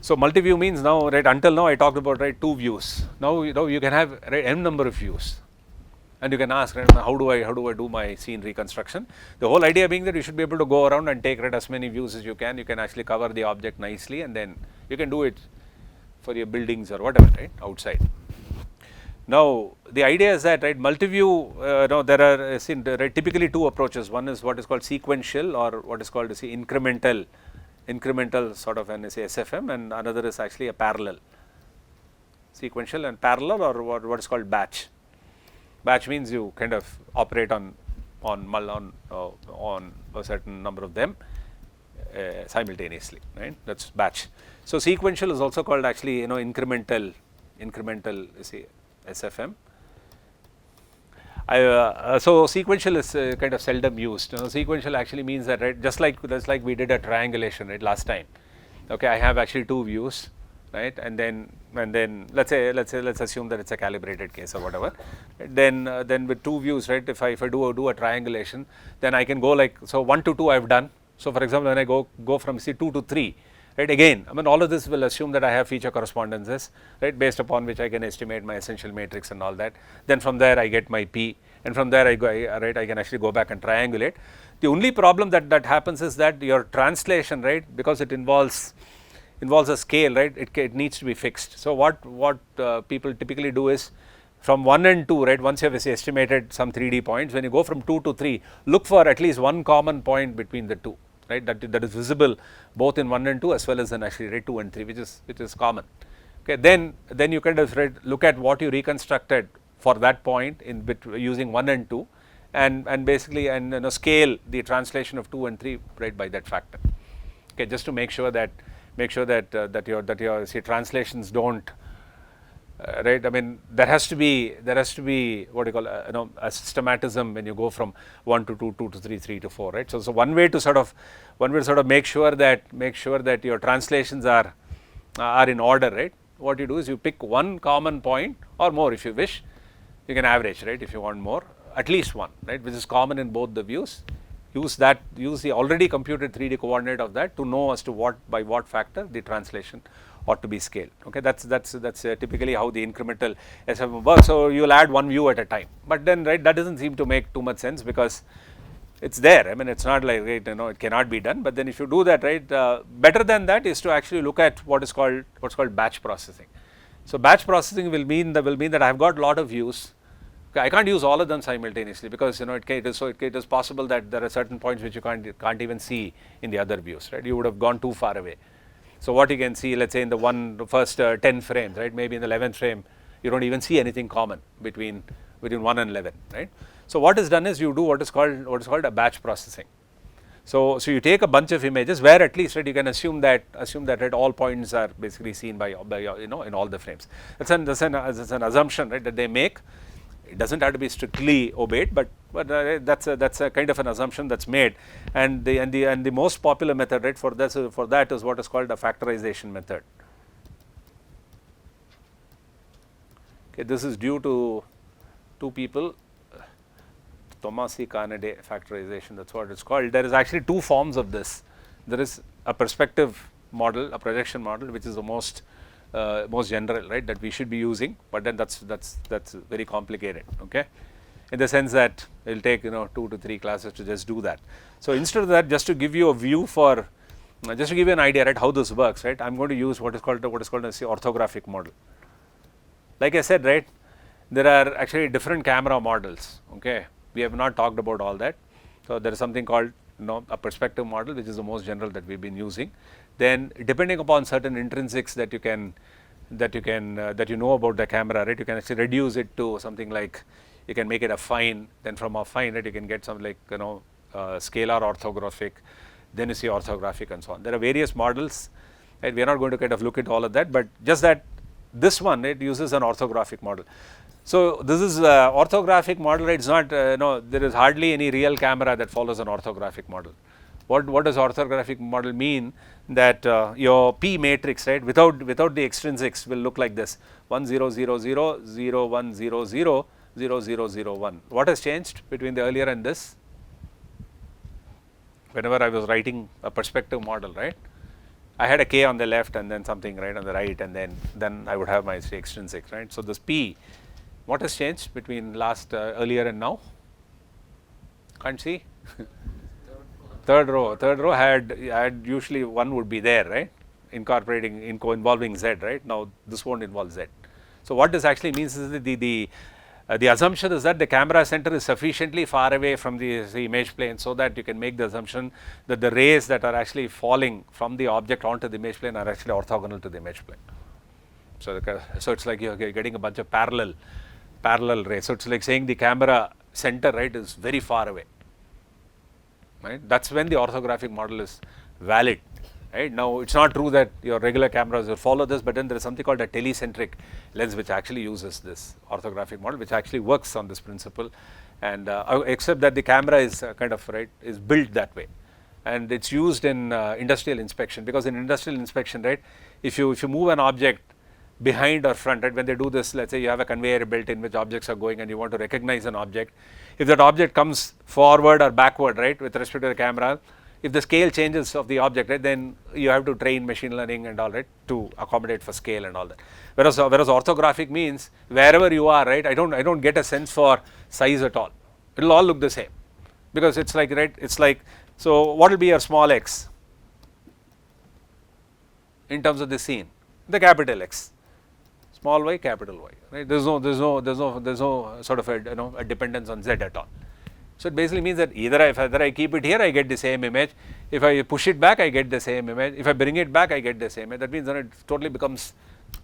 So multi-view means now, right, until now I talked about, right, 2 views. Now you can have, right, n number of views, and you can ask, right, how do I do my scene reconstruction? The whole idea being that you should be able to go around and take, right, as many views as you can. You can actually cover the object nicely, and then you can do it for your buildings or whatever, right, outside. Now the idea is that, right, multi-view, there are right, typically 2 approaches. One is what is called sequential, or what is called incremental sort of an SFM, and another is actually a parallel. Sequential and parallel, or what is called batch. Batch means you kind of operate on a certain number of them simultaneously, right? That's batch. So sequential is also called actually, incremental SFM. So sequential is kind of seldom used. Sequential actually means that, right, just like we did a triangulation, right, last time. Okay, I have actually 2 views, right, and then let's assume that it's a calibrated case or whatever. Then with 2 views, right, if I do a triangulation, then I can go like, so 1 to 2 I've done. So for example, when I go from 2 to 3. Right, again, I mean, all of this will assume that I have feature correspondences, right, based upon which I can estimate my essential matrix and all that. Then from there I get my P, and from there I can actually go back and triangulate. The only problem that happens is that your translation, right, because it involves a scale, right, it needs to be fixed. So what people typically do is, from 1 and 2, right, once you have estimated some 3D points, when you go from 2 to 3, look for at least one common point between the 2. Right, that is visible both in 1 and 2 as well as in actually, right, 2 and 3, which is common. Okay, then you kind of, right, look at what you reconstructed for that point using 1 and 2, and basically scale the translation of 2 and 3, right, by that factor. Okay, just to make sure that your translations don't. Right, I mean, there has to be what you call a systematism when you go from 1 to 2, 2 to 3, 3 to 4, right. So one way to sort of make sure that your translations are in order, right. What you do is you pick one common point or more if you wish. You can average, right, if you want more, at least one, right, which is common in both the views. Use the already computed 3D coordinate of that to know as to by what factor the translation ought to be scaled. Okay, that's typically how the incremental SFM works. So you will add one view at a time, but then, right, that doesn't seem to make too much sense because it's there. I mean, it's not like, right, it cannot be done. But then if you do that, right, better than that is to actually look at what's called batch processing. So batch processing will mean that I've got a lot of views. Okay, I can't use all of them simultaneously because it is possible that there are certain points which you can't even see in the other views, right. You would have gone too far away. So what you can see, let's say in the first 10 frames, right, maybe in the 11th frame, you don't even see anything common between 1 and 11, right. So what is done is you do what is called a batch processing. So you take a bunch of images where at least, right, you can assume that right, all points are basically seen by in all the frames. That's an assumption, right, that they make. It doesn't have to be strictly obeyed, but that's a kind of an assumption that's made, and the most popular method, right, for that is what is called a factorization method. Okay, this is due to 2 people, Tomasi Kanade factorization. That's what it's called. There is actually 2 forms of this. There is a perspective model, a projection model, which is the most general, right, that we should be using, but then that's very complicated, okay, in the sense that it will take 2 to 3 classes to just do that. So instead of that, just to give you a view just to give you an idea, right, how this works, right, I'm going to use what is called a orthographic model. Like I said, right, there are actually different camera models. Okay, we have not talked about all that. So there is something called a perspective model, which is the most general that we've been using. Then depending upon certain intrinsics that you know about the camera, right, you can actually reduce it to something like, you can make it affine. Then from affine, right, you can get something like scalar orthographic. Then you see orthographic and so on. There are various models, right. We are not going to kind of look at all of that, but just that this one, it uses an orthographic model. So this is orthographic model, right? It's not there is hardly any real camera that follows an orthographic model. What does orthographic model mean? That your P matrix, right, without the extrinsics will look like this: 1 0 0 0 0 1 0 0 0 0 0 1. What has changed between the earlier and this? Whenever I was writing a perspective model, right, I had a k on the left and then something right on the right, and then I would have my extrinsic, right. So this p, what has changed between earlier and now? Can't see. Third row had usually one would be there, right, incorporating involving z, right. Now this won't involve z. So what this actually means is that the assumption is that the camera center is sufficiently far away from the image plane, so that you can make the assumption that the rays that are actually falling from the object onto the image plane are actually orthogonal to the image plane. So it's like you're getting a bunch of parallel rays. So it's like saying the camera center, right, is very far away. Right? That's when the orthographic model is valid. Right? Now it's not true that your regular cameras will follow this, but then there is something called a telecentric lens which actually uses this orthographic model, which actually works on this principle, and except that the camera is kind of is built that way, and it's used in industrial inspection, because in industrial inspection, right, if you move an object behind or front, right, when they do this, let's say you have a conveyor belt in which objects are going and you want to recognize an object, if that object comes forward or backward, right, with respect to the camera, if the scale changes of the object, right, then you have to train machine learning and all, right, to accommodate for scale and all that. Whereas orthographic means wherever you are, right, I don't get a sense for size at all. It will all look the same, because it's like, right, it's like, so what will be your small x in terms of the scene? The capital X, small y, capital Y, right. There's no sort of a dependence on z at all. So it basically means that either I keep it here, I get the same image. If I push it back, I get the same image. If I bring it back, I get the same image. That means that it totally becomes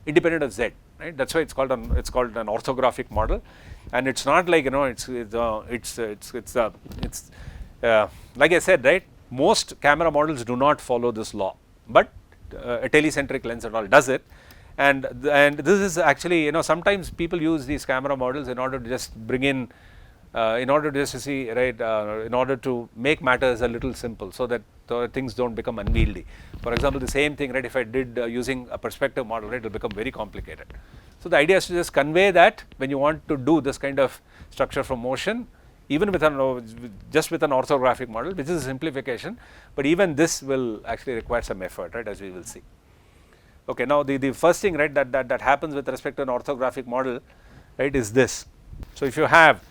independent of z, right. That's why it's called an orthographic model, and it's not like it's like I said, right. Most camera models do not follow this law, but a telecentric lens and all does it, and this is actually sometimes people use these camera models in order to just bring in. In order to just see, right, in order to make matters a little simple, so that things don't become unwieldy. For example, the same thing, right, if I did using a perspective model, right, it will become very complicated. So the idea is to just convey that when you want to do this kind of structure from motion, even with just with an orthographic model, which is a simplification, but even this will actually require some effort, right, as we will see. Okay, now the first thing, right, that happens with respect to an orthographic model, right, is this. So if you have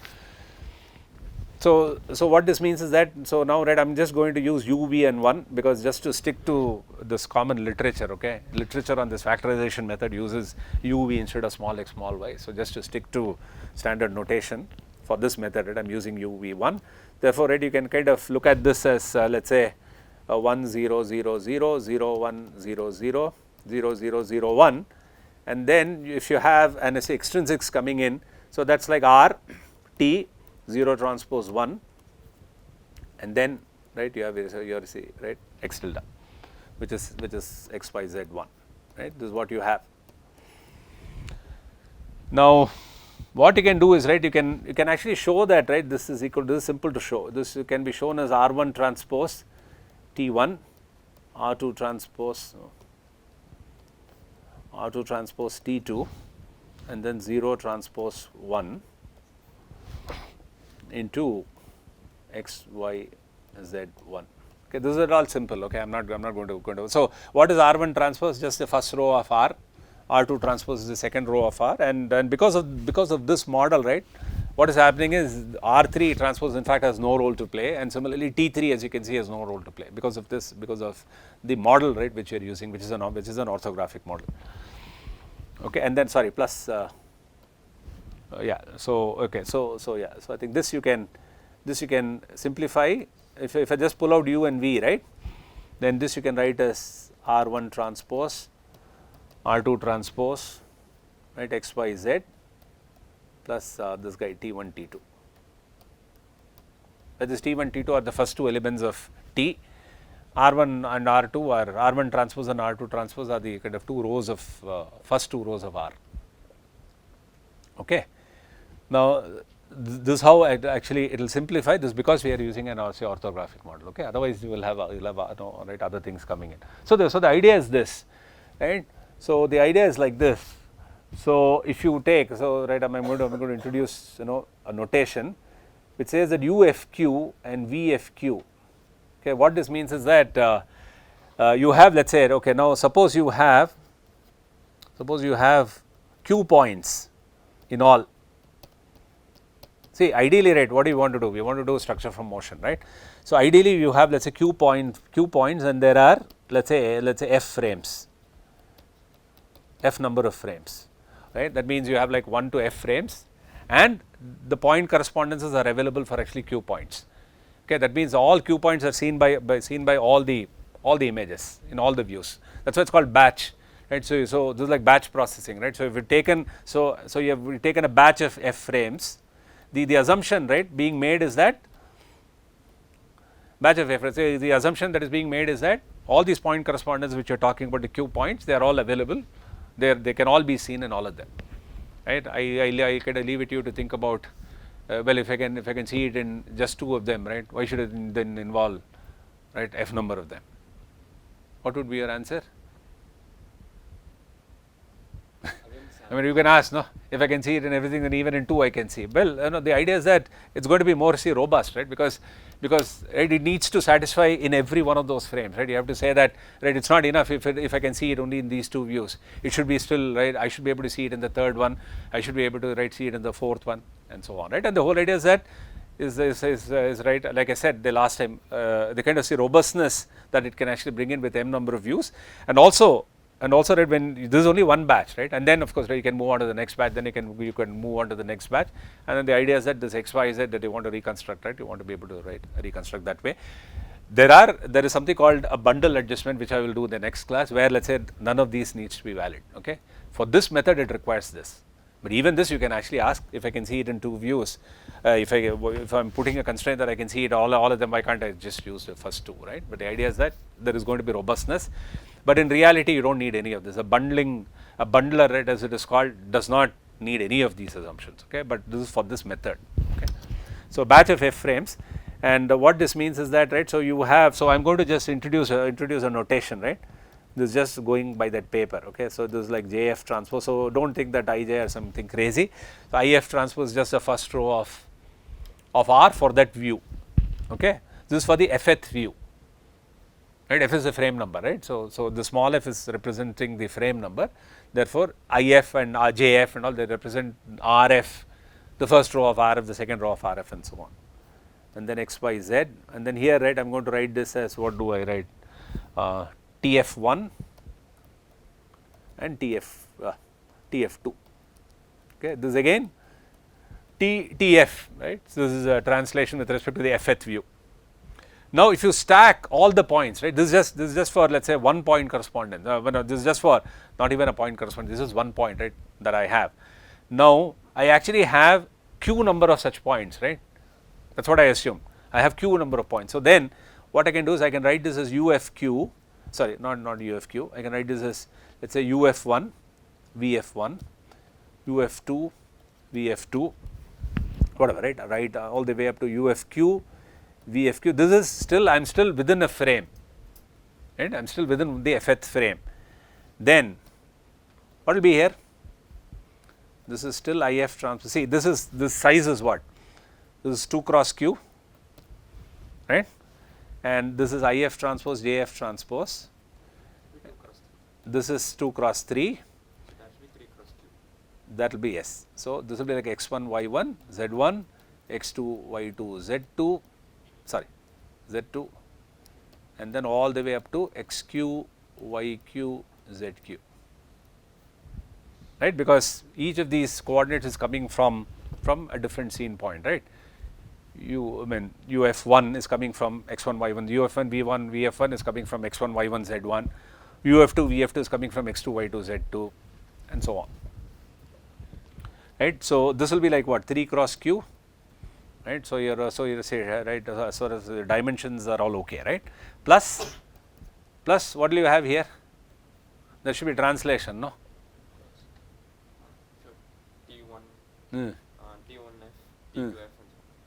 So what this means is that, so now, right, I am just going to use UV and 1, because just to stick to this common literature, okay, literature on this factorization method uses UV instead of small x, small y. So just to stick to standard notation for this method, right, I am using UV1. Therefore, right, you can kind of look at this as let's say 1 0 0 0 0 1 0 0 0 0 0 1, and then if you have an extrinsics coming in, so that's like R T 0 transpose 1, and then, right, you have right, x tilde, which is x y z 1, right. This is what you have. Now what you can do is, right, you can actually show that, right, this is equal to, this is simple to show, this can be shown as R1 transpose T1, R2 transpose T2, and then 0 transpose 1 into x y z 1. Okay, this is all simple. Okay, I'm not going to. So what is R1 transpose? Just the first row of R. R2 transpose is the second row of R, and because of this model, right, what is happening is R3 transpose in fact has no role to play, and similarly T3, as you can see, has no role to play because of the model, right, which you are using, which is an orthographic model. Okay, and then sorry, plus yeah, so okay, so yeah, so I think this you can simplify. If I just pull out U and V, right, then this you can write as R1 transpose R2 transpose, right, x y z plus this guy T1 T2. That is T1 T2 are the first two elements of T. R1 and R2 are R1 transpose and R2 transpose are the kind of two rows of first two rows of R. Okay. Now this is how actually it will simplify this, because we are using an orthographic model. Okay. Otherwise you will have right, other things coming in. So the idea is this, right. So the idea is like this. So if you take, so right, I'm going to introduce a notation which says that UFQ and VFQ. Okay, what this means is that you have, let's say, okay, now suppose you have q points in all. See, ideally, right, what do you want to do? We want to do structure from motion, right? So ideally you have, let's say, q points, and there are, let's say f frames, f number of frames, right? That means you have like 1 to f frames, and the point correspondences are available for actually q points. Okay, that means all q points are seen by all the images in all the views. That's why it's called batch, right? So this is like batch processing, right? So if you've taken, so you have taken a batch of f frames, the assumption, right, being made is that batch of f frames. So the assumption that is being made is that all these point correspondences which you're talking about, the q points, they are all available. They can all be seen in all of them, right? I kind of leave it to you to think about. Well, if I can see it in just 2 of them, right? Why should it then involve, right, f number of them? What would be your answer? I mean, you can ask, no, if I can see it in everything, then even in 2 I can see. Well, the idea is that it's going to be more robust, right? Because right, it needs to satisfy in every one of those frames, right? You have to say that, right, it's not enough if I can see it only in these 2 views. It should be still, right, I should be able to see it in the 3rd one, I should be able to, right, see it in the 4th one, and so on, right? And the whole idea is that is right, like I said the last time, the kind of robustness that it can actually bring in with m number of views, and also right, when this is only one batch, right, and then of course, right, you can move on to the next batch, then you can move on to the next batch, and then the idea is that this x, y, z that you want to reconstruct, right, you want to be able to, right, reconstruct that way. There is something called a bundle adjustment, which I will do in the next class, where let's say none of these needs to be valid. Okay, for this method it requires this, but even this you can actually ask, if I can see it in 2 views, if I'm putting a constraint that I can see it all of them, why can't I just use the first 2, right? But the idea is that there is going to be robustness, but in reality you don't need any of this. A bundler, right, as it is called, does not need any of these assumptions. Okay, but this is for this method. Okay, so batch of f frames, and what this means is that, right, so you have, so I'm going to just introduce a notation, right? This is just going by that paper. Okay, so this is like JF transpose. So don't think that IJ or something crazy. So IF transpose is just the first row of R for that view. Okay, this is for the fth view. Right, f is a frame number, right? So the small f is representing the frame number. Therefore, IF and JF and all, they represent RF, the first row of RF, the second row of RF, and so on. And then X, Y, Z, and then here, right, I'm going to write this as, what do I write? TF1 and TF2. Okay, this again TF, right? So this is a translation with respect to the fth view. Now, if you stack all the points, right, this is just for, let's say, 1 point correspondence. This is just for not even a point correspondence. This is 1 point, right, that I have. Now, I actually have q number of such points, right? That's what I assume. I have q number of points. So then, what I can do is I can write this as UFQ. Sorry, not UFQ. I can write this as, let's say, UF1, VF1, UF2, VF2, whatever, right? I write all the way up to UFQ, VFQ. This is still, I am still within a frame, right? I am still within the fth frame. Then, what will be here? This is still IF transpose. See, this size is what? This is 2 cross Q, right? And this is IF transpose, JF transpose. This is 2 cross 3. That will be 3 cross Q. That will be yes. So this will be like x1, y1, z1, x2, y2, z2. Sorry, z2, and then all the way up to xq, yq, zq, right? Because each of these coordinates is coming from a different scene point, right? UF1 is coming from x1, y1, UF1, v1, vf1 is coming from x1, y1, z1, UF2, vf2 is coming from x2, y2, z2, and so on, right? So this will be like what, 3 cross q. Right, so you're say, right, as far as the dimensions are all okay, right? Plus what do you have here? There should be translation, no? T1, T1F, T2F.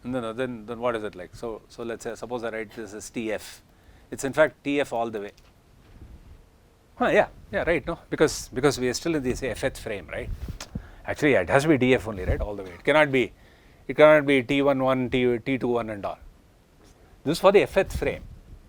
No, then what is it like? So let's say, suppose I write this as TF. It's in fact TF all the way. Yeah, right, no? Because we are still in this fth frame, right? Actually, it has to be DF only, right, all the way. It cannot be T11, T21 and all. This is for the fth frame.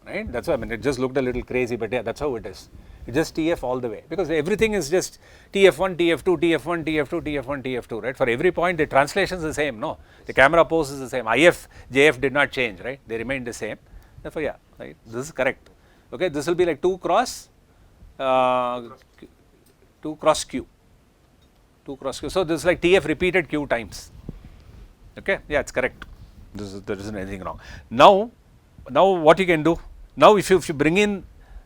right? That's why I mean it just looked a little crazy, but yeah, that's how it is. It's just TF all the way, because everything is just TF1, TF2, TF1, TF2, TF1, TF2, right? For every point the translation is the same, no? The camera pose is the same. IF, JF did not change, right? They remained the same. Therefore, yeah, right? This is correct. Okay, this will be like 2 cross Q. 2 cross Q. So this is like TF repeated Q times. Okay, yeah, it's correct. There isn't anything wrong. Now what you can do? Now if you bring in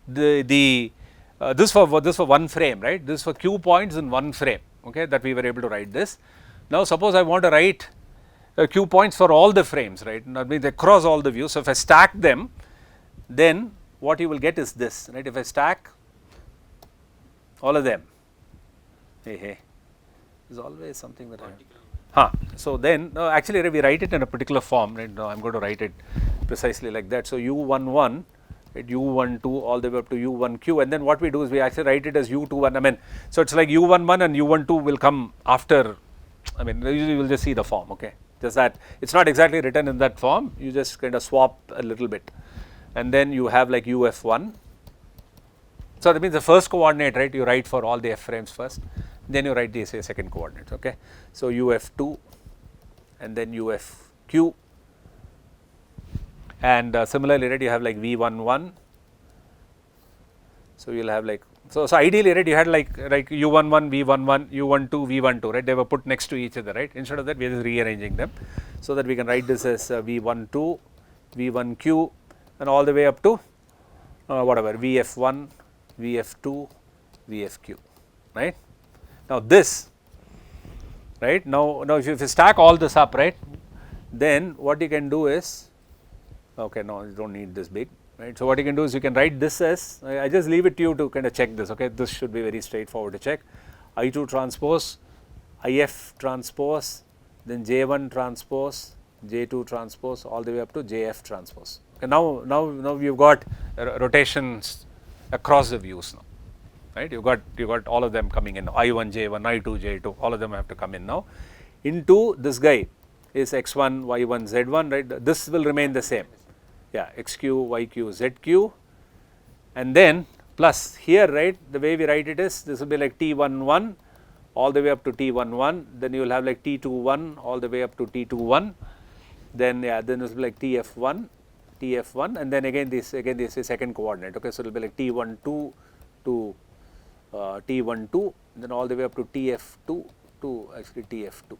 this for one frame, right? This for Q points in one frame. Okay, that we were able to write this. Now suppose I want to write Q points for all the frames, right? That means across all the views. So if I stack them, then what you will get is this, right? If I stack all of them, hey, there's always something that so then actually we write it in a particular form, right? Now I'm going to write it precisely like that. So U11, right, U12 all the way up to U1Q, and then what we do is we actually write it as U21. I mean, so it's like U11 and U12 will come after. I mean, usually we'll just see the form, okay? Just that it's not exactly written in that form. You just kind of swap a little bit, and then you have like UF1. So that means the first coordinate, right? You write for all the F frames first, then you write the second coordinates, okay? So UF2 and then UFQ, and similarly, right, you have like V11. So you'll have like so ideally, right, you had like U11, V11, U12, V12, right? They were put next to each other, right? Instead of that, we are just rearranging them so that we can write this as V12, V1Q, and all the way up to whatever VF1, VF2, VFQ, right? Now this, right? Now if you stack all this up, right, then what you can do is, okay, no, you don't need this big, right? So what you can do is you can write this as, I just leave it to you to kind of check this, okay? This should be very straightforward to check. I2 transpose, IF transpose, then J1 transpose, J2 transpose, all the way up to JF transpose. Okay, now you've got rotations across the views now, right? You got all of them coming in. I1, J1, I2, J2, all of them have to come in now. Into this guy is X1, Y1, Z1, right? This will remain the same. Yeah, XQ, YQ, ZQ, and then plus here, right, the way we write it is, this will be like T11 all the way up to T11, then you will have like T21 all the way up to T21, then then this will be like TF1, and then again this is second coordinate, okay? So it will be like T12 to T12, then all the way up to TF2 to actually TF2.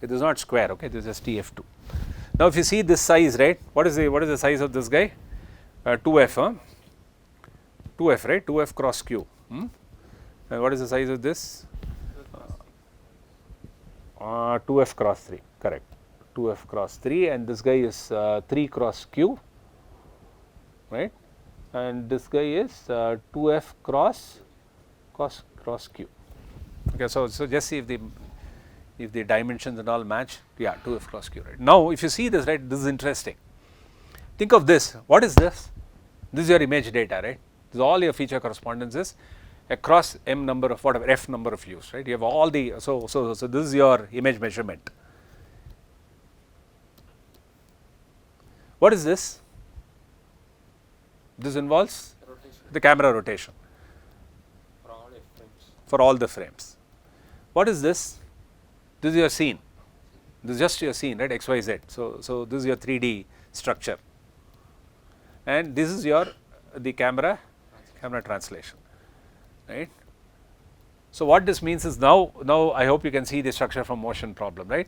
It is not square, okay? This is just TF2. Now if you see this size, right, what is the size of this guy? 2F, 2F, right? 2F cross Q. And what is the size of this? 2F cross 3, correct. 2F cross 3, and this guy is 3 cross Q, right? And this guy is 2F cross Q. Okay, so just see if the dimensions and all match. Yeah, 2F cross Q, right? Now if you see this, right, this is interesting. Think of this. What is this? This is your image data, right? This is all your feature correspondences across m number of whatever f number of views, right? You have all the so this is your image measurement. What is this? This involves Rotation the camera rotation for all F frames. for all the frames. What is this? This is your scene. This is just your scene, right? X, Y, Z. So this is your 3D structure, and this is your the camera translation, right? So what this means is now I hope you can see the structure from motion problem, right?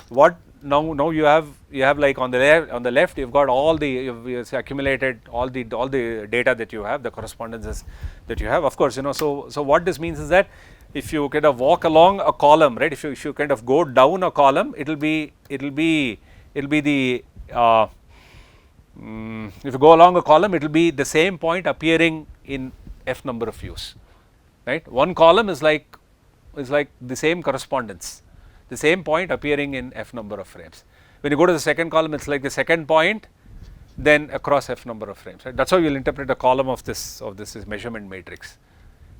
What now you have like on the left you've got all the you've accumulated all the data that you have, the correspondences that you have. Of course, so what this means is that if you kind of walk along a column, right? If you kind of go down a column, it'll be the if you go along a column, it will be the same point appearing in f number of views, right? One column is like the same correspondence, the same point appearing in f number of frames. When you go to the second column, it's like the second point, then across f number of frames, right? That's how you'll interpret a column of this measurement matrix,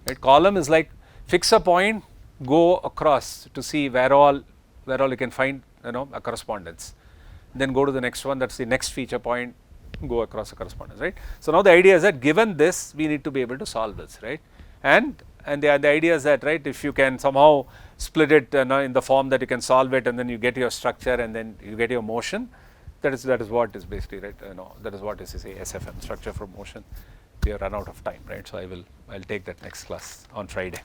right? Column is like fix a point, go across to see where all you can find a correspondence, then go to the next one, that's the next feature point, go across the correspondence, right. So, now the idea is that given this we need to be able to solve this, right, and the idea is that, right, if you can somehow split it in the form that you can solve it and then you get your structure and then you get your motion, that is what is basically, right, that is what is say SFM, structure from motion. We have run out of time, right. So, I'll take that next class on Friday.